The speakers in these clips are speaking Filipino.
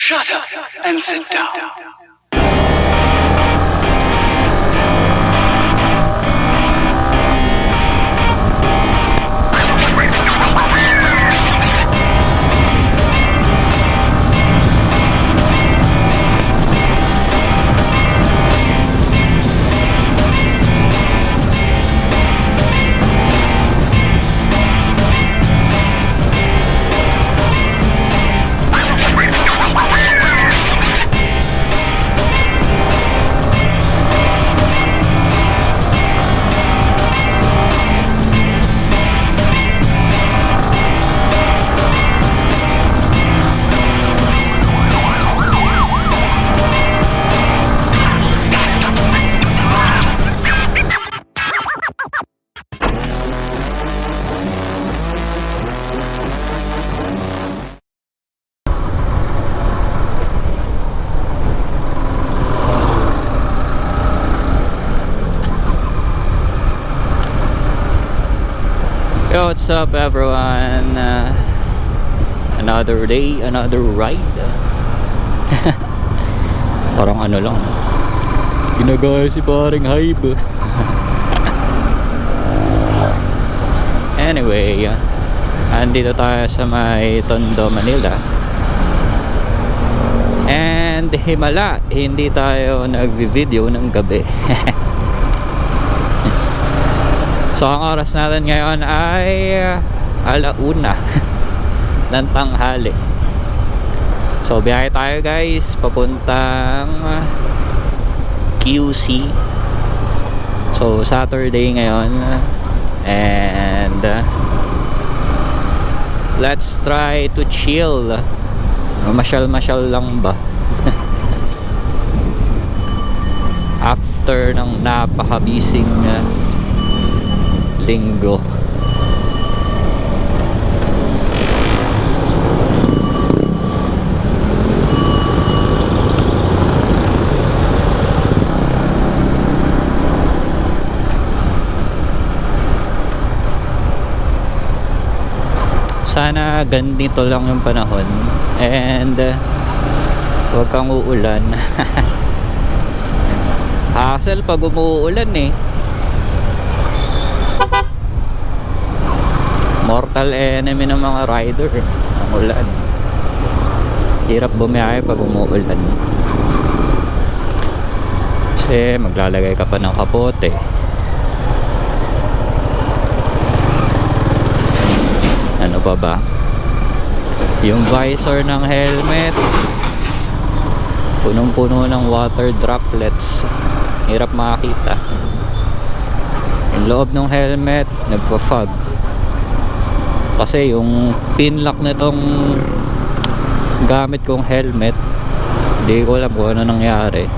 Shut up and sit down. Yo, what's up everyone? Another day, another ride. Parang ano lang, ginagaya si paring Hybe. Anyway, andito tayo sa may Tondo, Manila. And himala, hindi tayo nagvi-video ng gabi. So ang oras natin ngayon ay 1:00 ng tanghali. So biyahe tayo guys papuntang QC. So Saturday ngayon. And let's try to chill. Masyal-masyal lang ba? After ng napaka-busing linggo. Sana ganito lang yung panahon and huwag kang uulan. Hassle pag umuulan eh. Mortal enemy ng mga rider ang ulan. Hirap bumiyahe pag umuulan kasi maglalagay ka pa ng kapote. Ano pa ba, yung visor ng helmet punong-puno ng water droplets, hirap makakita. Yung loob ng helmet nagpa-fog kasi yung pin lock nitong gamit kong helmet, hindi ko alam kung ano nangyari.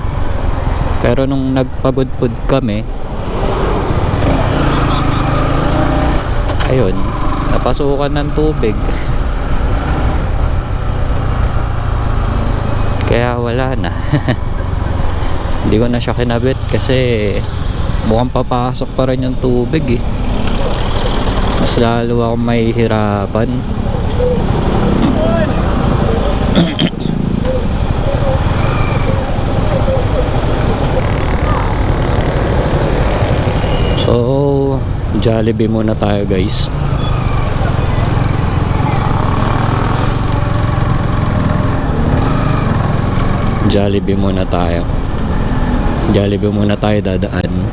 Pero nung nagpagudpud kami, ayun, napasukan ng tubig. Kaya wala na. Hindi ko na siya kinabit kasi mukhang papasok pa rin yung tubig eh. Mas lalo ako may hirapan. So Jollibee muna tayo guys. Jollibee muna tayo. Jollibee muna tayo dadaan.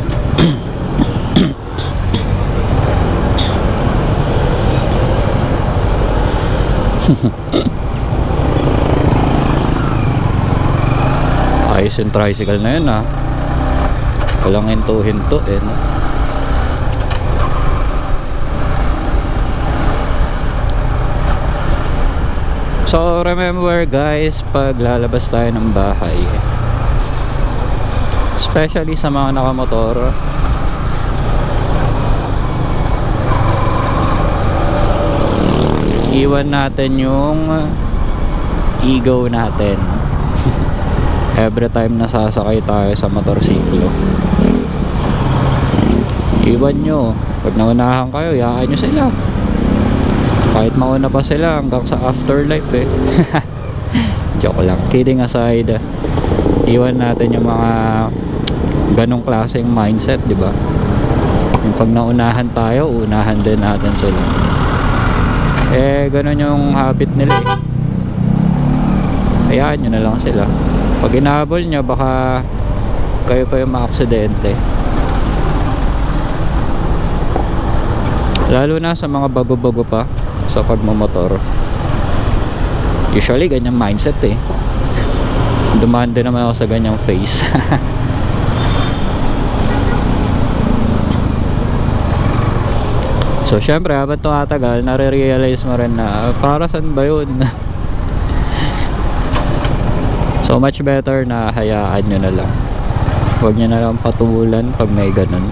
Ayos yung tricycle na yun ah. Walang hinto-hinto eh no? So remember guys, pag lalabas tayo ng bahay, especially sa mga nakamotor, iwan natin yung ego natin. Every time nasasakay tayo sa motorsiklo, iwan nyo. Pag naunahan kayo, yaan nyo sila. Kahit mauna pa sila hanggang sa afterlife eh. Joke lang. Kidding aside, iwan natin yung mga ganong klaseng mindset, di ba? Yung pag naunahan tayo, unahan din natin sila. Ganon yung habit nila eh. Hayaan nyo na lang sila. Pag inahabol nyo, baka kayo pa yung maaksidente. Lalo na sa mga bago-bago pa sa pagmamotor. Usually ganyang mindset eh. Dumaan din naman ako sa ganyang phase. So syempre habang tumatagal, nare-realize mo rin na para saan ba yun? So much better na hayaan nyo na lang. Huwag nyo na lang patulan pag may ganun.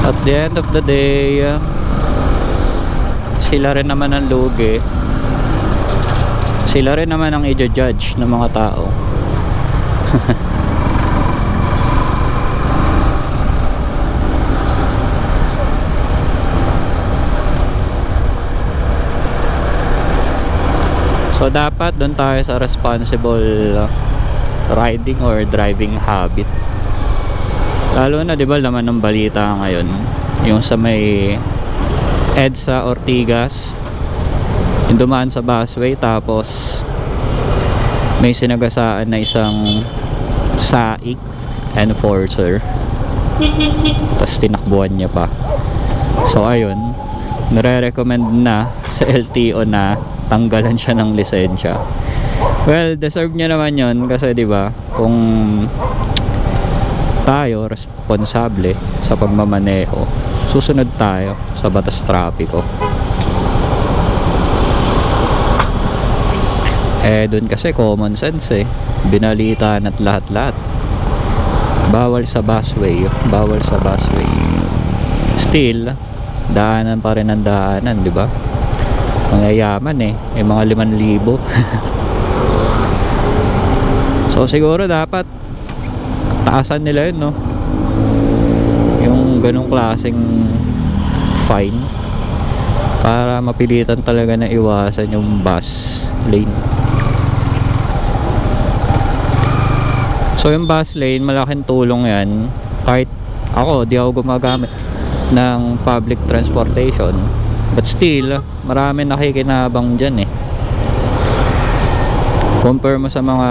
At the end of the day, sila rin naman ang lugi. Sila rin naman ang i-judge ng mga tao. So dapat doon tayo sa responsible riding or driving habit. Lalo na 'di ba laman ng balita ngayon, yung sa may EDSA Ortigas, yung dumaan sa busway tapos may sinagasaan na isang saik enforcer, tapos tinakbuhan niya pa. So ayun, nire-recommend na sa LTO na tanggalan siya ng lisensya. Well, deserve niya naman yon kasi 'di ba, kung tayo responsable sa pagmamaneho, susunod tayo sa batas trapiko. Doon kasi common sense eh, binalitaan at lahat-lahat. Bawal sa busway, bawal sa busway. Still, daanan pa rin ang daanan, 'di ba? Mangyayman eh, may mga 5,000. So siguro dapat taasan nila yun, no? Yung ganong klaseng fine para mapilitan talaga na iwasan yung bus lane. So yung bus lane, malaking tulong yan. Kahit ako, di ako gumagamit ng public transportation, but still marami nakikinabang dyan eh. Compare mo sa mga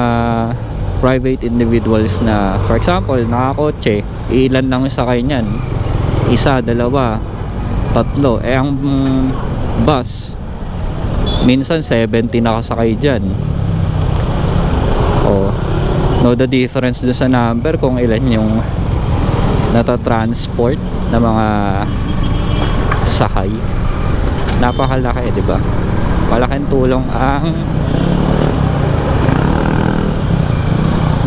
private individuals na, for example, nakakotse, ilan lang yung sakay nyan, isa, dalawa, tatlo. Ang bus minsan 70 nakasakay dyan. Know the difference doon sa number kung ilan yung natatransport na mga sakay. Napakalaki, di ba? Malaking tulong ang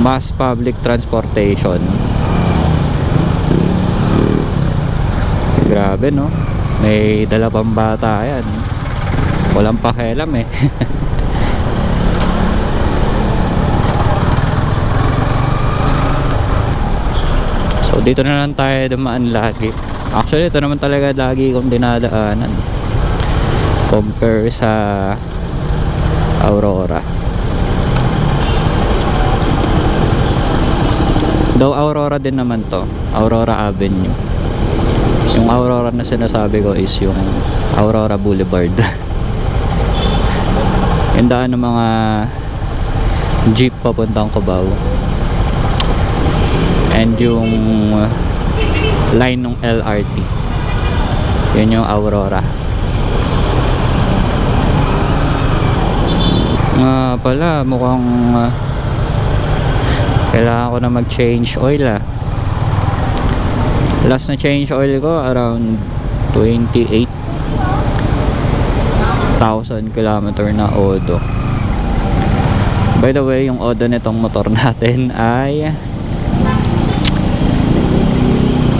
mass public transportation. Grabe, no? May dala pang bata yan, walang pakialam eh. So dito na lang tayo dumaan lagi. Actually ito naman talaga lagi kong dinadaanan compare sa Aurora. Though Aurora din naman to, Aurora Avenue. Yung Aurora na sinasabi ko is yung Aurora Boulevard. Yung daan ng mga jeep papuntang Cubao, and yung line ng LRT, yun yung Aurora. Nga pala, mukhang kailangan ko na mag change oil ah. Last na change oil ko around 28,000 kilometer na odo. By the way, yung odo nitong motor natin ay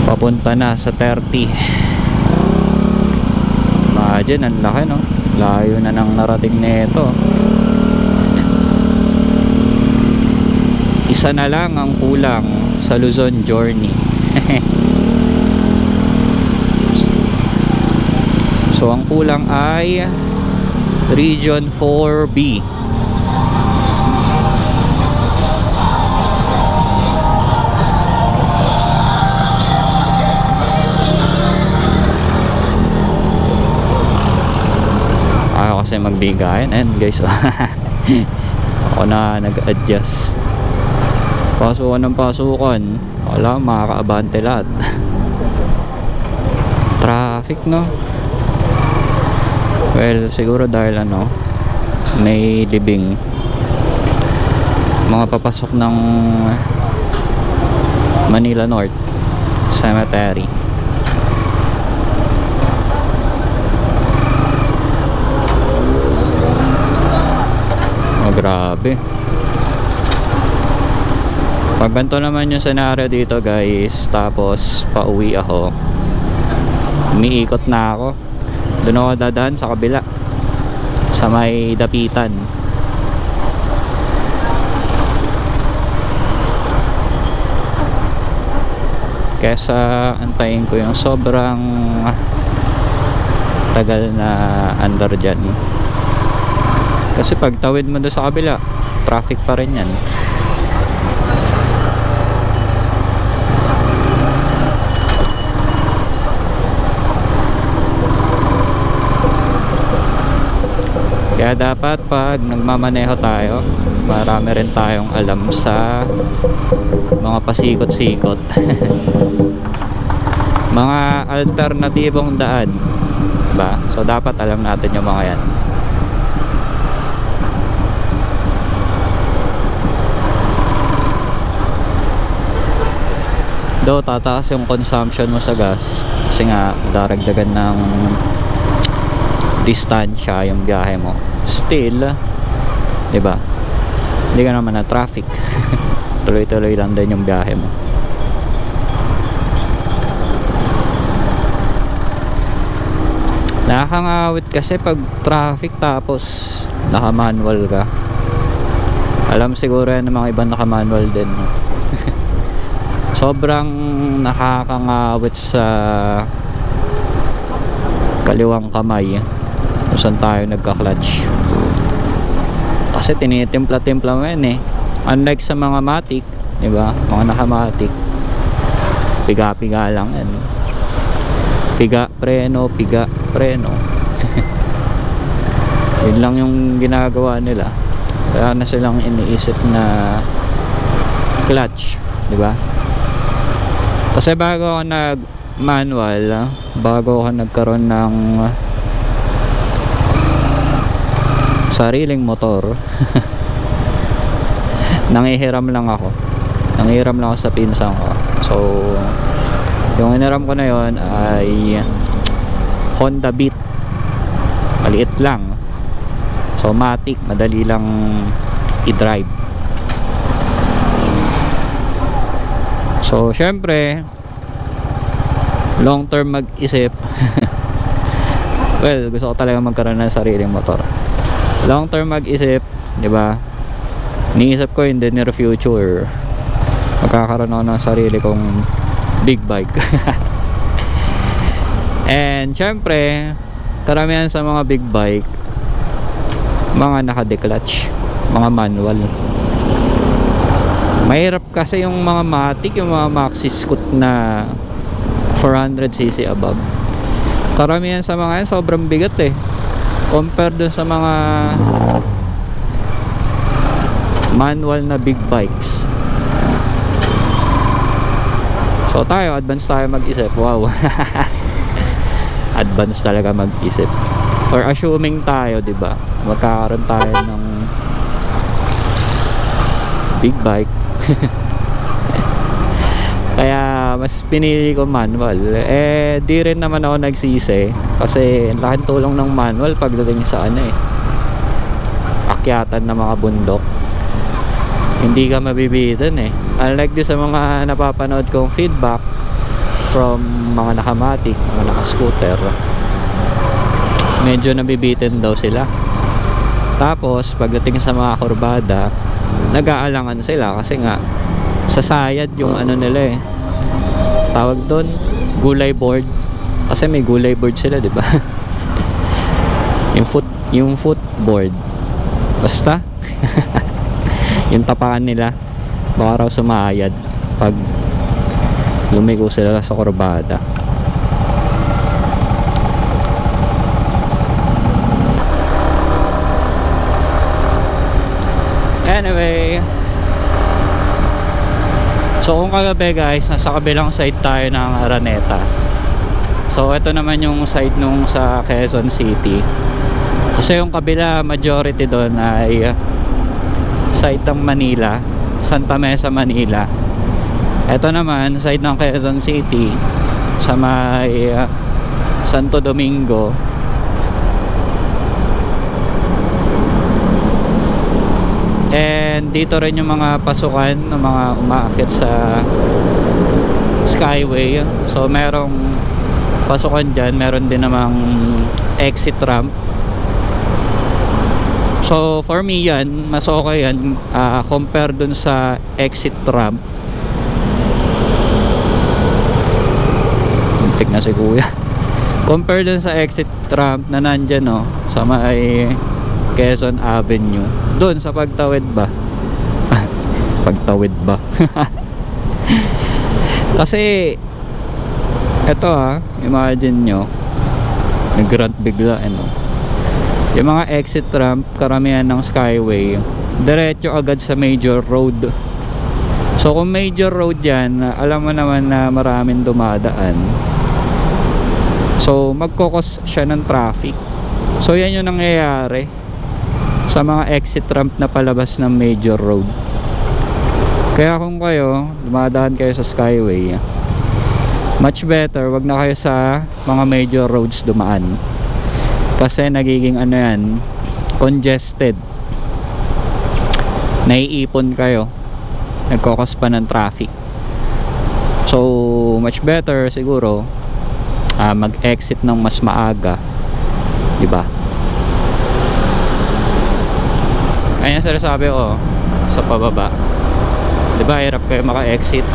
papunta na sa 30. Imagine, ang laki, no? Layo na nang narating nito. Isa na lang ang kulang sa Luzon journey. So ang kulang ay Region 4B. Ayaw kasi magbigayan. And guys, ako na nag-adjust. Pasukan ng pasukan. Wala, makakaabante lahat. Traffic, no? Well, siguro dahil ano, may libing. Mga papasok ng Manila North Cemetery. Oh, grabe. Pag ganito naman yung scenario dito guys, tapos pauwi ako, umiikot na ako, doon ako dadaan sa kabila, sa may dapitan. Kesa antayin ko yung sobrang tagal na andar dyan. Kasi pag tawid mo doon sa kabila, traffic pa rin yan. Kaya dapat pag nagmamaneho tayo, marami rin tayong alam sa mga pasikot-sikot. Mga alternatibong daan, diba? So dapat alam natin yung mga yan. Though tataas yung consumption mo sa gas kasi nga daragdagan ng distansya yung biyahe mo, still, diba, hindi ka naman na traffic. Tuloy-tuloy lang din yung biyahe mo. Nakakangawit kasi pag traffic tapos naka-manual ka. Alam siguro yan ng mga ibang naka-manual din. Sobrang nakakangawit sa kaliwang kamay kung saan tayo nagka-clutch. Kasi tinitimpla-timpla mo yan eh. Unlike sa mga matic, diba? Mga naka-matic, piga-piga lang yan. Piga, preno, piga, preno. Yun lang yung ginagawa nila. Kaya na silang iniisip na clutch, diba? Kasi bago ako nag-manual, bago ako nagkaroon ng sariling motor, nangihiram lang ako sa pinsan ko. So yung hiniram ko na yon ay Honda Beat, maliit lang, so matic, madali lang i-drive. So syempre long term mag-isip. Well, gusto ko talaga magkaroon ng sariling motor. Long term mag-isip, di ba? Niisip ko in the near future magkakaroon ako ng sarili kong big bike. And syempre, karamihan sa mga big bike, mga naka-declutch, mga manual. Mahirap kasi yung mga matic, yung mga maxi scoot na 400cc above. Karamihan sa mga yan sobrang bigat eh, compare dun sa mga manual na big bikes. So tayo, advance tayo mag-isip. Wow. Advance talaga mag-isip. Or assuming tayo, diba, magkakaroon tayo ng big bike. Kaya mas pinili ko manual. Eh di rin naman ako nagsisi kasi laking tulong ng manual pagdating sa ano eh, akyatan ng mga bundok. Hindi ka mabibitin eh. Unlike di sa mga napapanood kong feedback from mga nakamatic, mga naka-scooter, medyo nabibitin daw sila. Tapos pagdating sa mga kurbada, nag-aalangan sila kasi nga sasayad yung ano nila eh, tawag doon, gulay board. Kasi may gulay board sila, di ba? Yung footboard. Basta. Yung tapakan nila. Baka raw sumayad pag lumiko sila sa kurbada. Anyway, so kung kagabi guys, nasa kabilang side tayo ng Araneta. So ito naman yung side nung sa Quezon City. Kasi yung kabila majority doon ay side ng Manila, Santa Mesa, Manila. Ito naman side ng Quezon City sa may Santo Domingo. And dito rin yung mga pasukan ng mga umaakyat sa Skyway. So merong pasukan dyan, meron din namang exit ramp. So for me yan, mas okay yan compare dun sa exit ramp. Muntik na si kuya. Compare dun sa exit ramp na nandyan, no, sa may Quezon Avenue, doon sa pagtawid ba? Pagtawid ba? Kasi eto imagine nyo, nag-grant bigla, ano, yung mga exit ramp karamihan ng Skyway diretso agad sa major road. So kung major road yan, alam mo naman na maraming dumadaan, so magkokos siya ng traffic. So yan yung nangyayari sa mga exit ramp na palabas ng major road. Kaya kung kayo dumadaan kayo sa Skyway, much better wag na kayo sa mga major roads dumaan, kasi nagiging ano yan, congested, naiipon kayo, nagkokos pa ng traffic. So much better siguro mag-exit ng mas maaga, diba? Ayan yung sinasabi ko sa pababa, diba, hirap kayo maka-exit.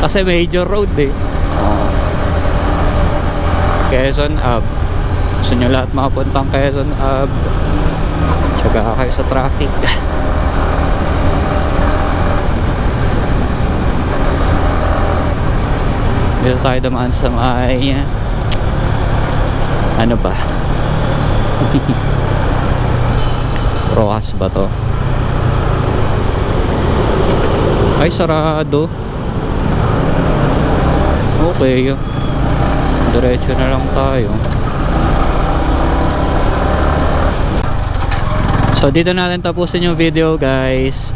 Kasi major road Quezon Ave. Gusto nyo lahat makapuntang Quezon Ave, tsaga kayo sa traffic. Dito tayo dumaan sa may ano ba? Rojas ba to? Ay, sarado. Okay, diretso na lang tayo. So dito natin tapusin yung video guys,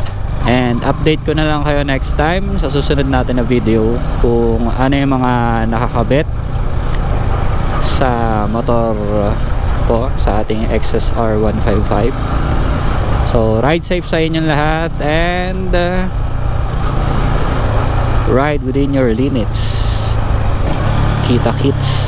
and update ko na lang kayo next time sa susunod natin na video kung ano yung mga nakakabit sa motor ko, sa ating XSR 155. So ride safe sa inyong lahat, and ride within your limits. Kita kits.